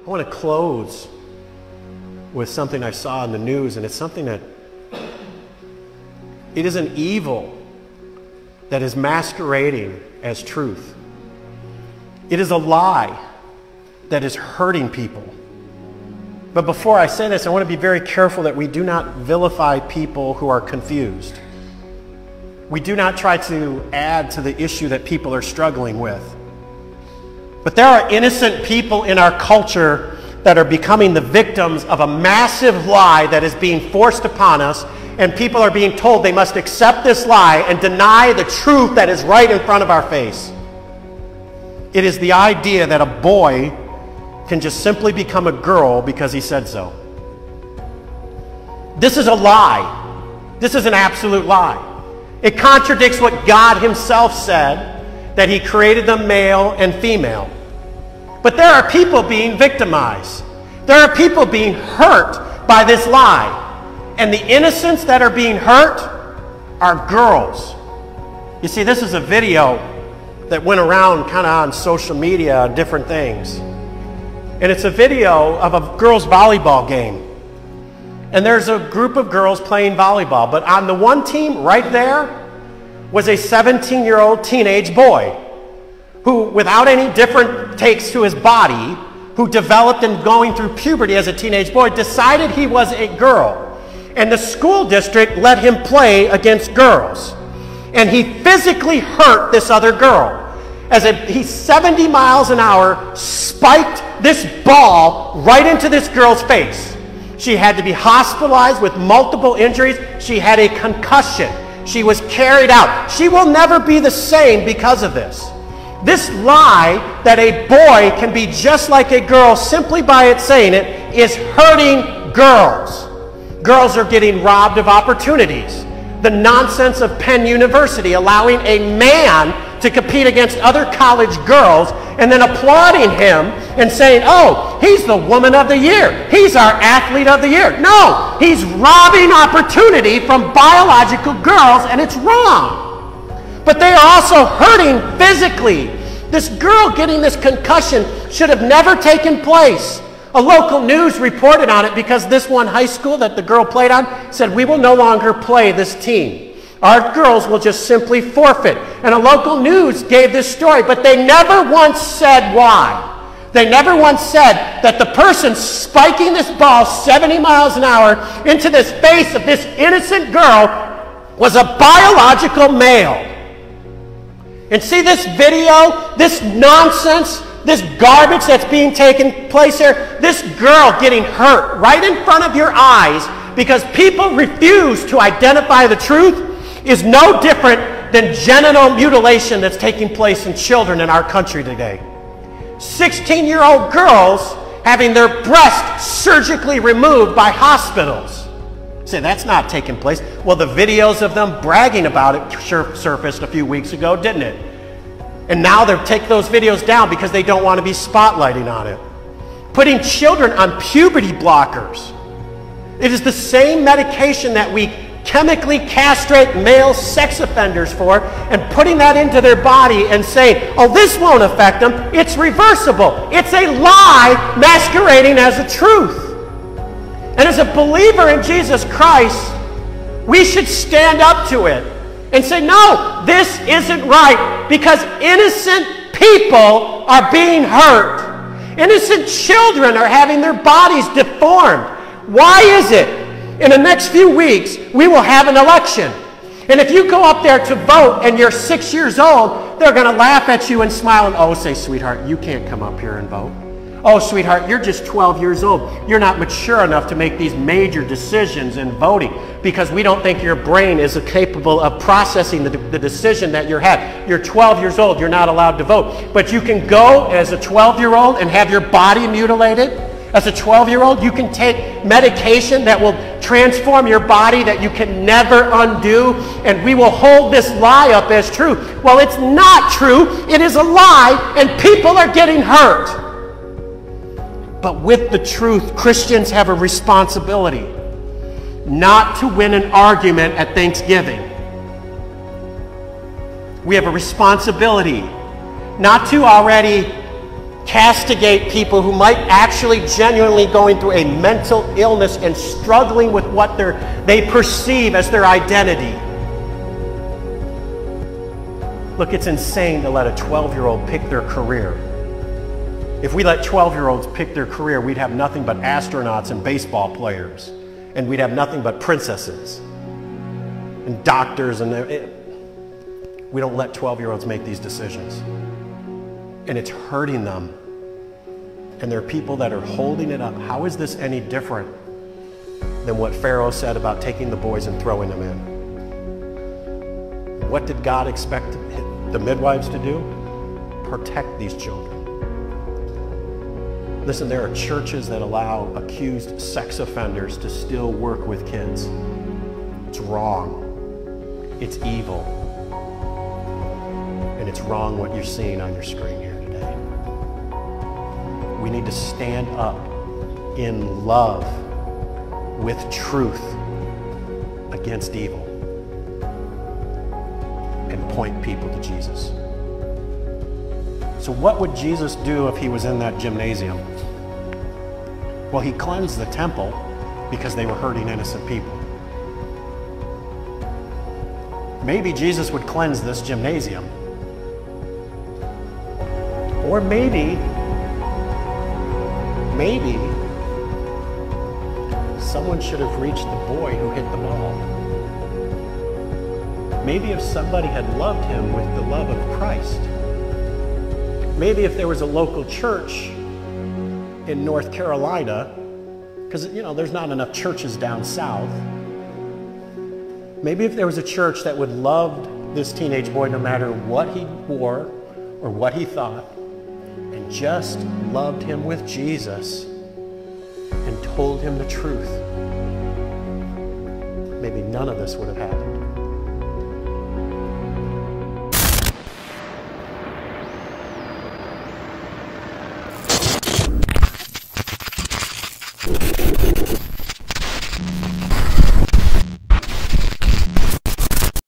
I want to close with something I saw in the news, and it's something that it is an evil that is masquerading as truth. It is a lie that is hurting people. But before I say this, I want to be very careful that we do not vilify people who are confused. We do not try to add to the issue that people are struggling with. But there are innocent people in our culture that are becoming the victims of a massive lie that is being forced upon us, and people are being told they must accept this lie and deny the truth that is right in front of our face. It is the idea that a boy can just simply become a girl because he said so. This is a lie. This is an absolute lie. It contradicts what God himself said, that he created them male and female. But there are people being victimized. There are people being hurt by this lie. And the innocents that are being hurt are girls. You see, this is a video that went around kind of on social media, different things. And it's a video of a girls' volleyball game. And there's a group of girls playing volleyball. But on the one team right there was a 17-year-old teenage boy who, without any different takes to his body, who developed and going through puberty as a teenage boy, decided he was a girl. And the school district let him play against girls. And he physically hurt this other girl. He's 70 miles an hour, spiked this ball right into this girl's face. She had to be hospitalized with multiple injuries. She had a concussion. She was carried out. She will never be the same because of this. This lie that a boy can be just like a girl simply by it saying it is hurting girls. Girls are getting robbed of opportunities. The nonsense of Penn University allowing a man to compete against other college girls and then applauding him and saying, oh, he's the woman of the year. He's our athlete of the year. No, he's robbing opportunity from biological girls, and it's wrong. But they are also hurting physically. This girl getting this concussion should have never taken place. A local news reported on it because this one high school that the girl played on said, we will no longer play this team. Our girls will just simply forfeit. And a local news gave this story, but they never once said why. They never once said that the person spiking this ball 70 miles an hour into this face of this innocent girl was a biological male. And see this video, this nonsense, this garbage that's being taken place here, this girl getting hurt right in front of your eyes because people refuse to identify the truth is no different than genital mutilation that's taking place in children in our country today. 16-year-old girls having their breasts surgically removed by hospitals. Say, that's not taking place. Well, the videos of them bragging about it surfaced a few weeks ago, didn't it? And now they'll take those videos down because they don't want to be spotlighting on it. Putting children on puberty blockers. It is the same medication that we chemically castrate male sex offenders for, and putting that into their body and saying, oh, this won't affect them. It's reversible. It's a lie masquerading as a truth. And as a believer in Jesus Christ, we should stand up to it and say, no, this isn't right, because innocent people are being hurt. Innocent children are having their bodies deformed. Why is it? In the next few weeks, we will have an election. And if you go up there to vote and you're 6 years old, they're going to laugh at you and smile and, oh, say, sweetheart, you can't come up here and vote. Oh, sweetheart, you're just 12 years old. You're not mature enough to make these major decisions in voting because we don't think your brain is capable of processing the decision that you're having. You're 12 years old. You're not allowed to vote. But you can go as a 12-year-old and have your body mutilated. As a 12-year-old, you can take medication that will transform your body that you can never undo, and we will hold this lie up as true. Well, it's not true. It is a lie, and people are getting hurt. But with the truth, Christians have a responsibility not to win an argument at Thanksgiving. We have a responsibility not to already castigate people who might actually genuinely going through a mental illness and struggling with what they perceive as their identity. Look, it's insane to let a 12-year-old pick their career. If we let 12-year-olds pick their career, we'd have nothing but astronauts and baseball players, and we'd have nothing but princesses and doctors, and we don't let 12-year-olds make these decisions. And it's hurting them. And there are people that are holding it up. How is this any different than what Pharaoh said about taking the boys and throwing them in? What did God expect the midwives to do? Protect these children. Listen, there are churches that allow accused sex offenders to still work with kids. It's wrong. It's evil. And it's wrong what you're seeing on your screen here today. We need to stand up in love with truth against evil and point people to Jesus. So what would Jesus do if he was in that gymnasium? Well, he cleansed the temple because they were hurting innocent people. Maybe Jesus would cleanse this gymnasium. Or maybe someone should have reached the boy who hit the ball. Maybe if somebody had loved him with the love of Christ. Maybe if there was a local church in North Carolina, because there's not enough churches down south. Maybe if there was a church that would love this teenage boy no matter what he wore or what he thought, and just loved him with Jesus and told him the truth, maybe none of this would have happened.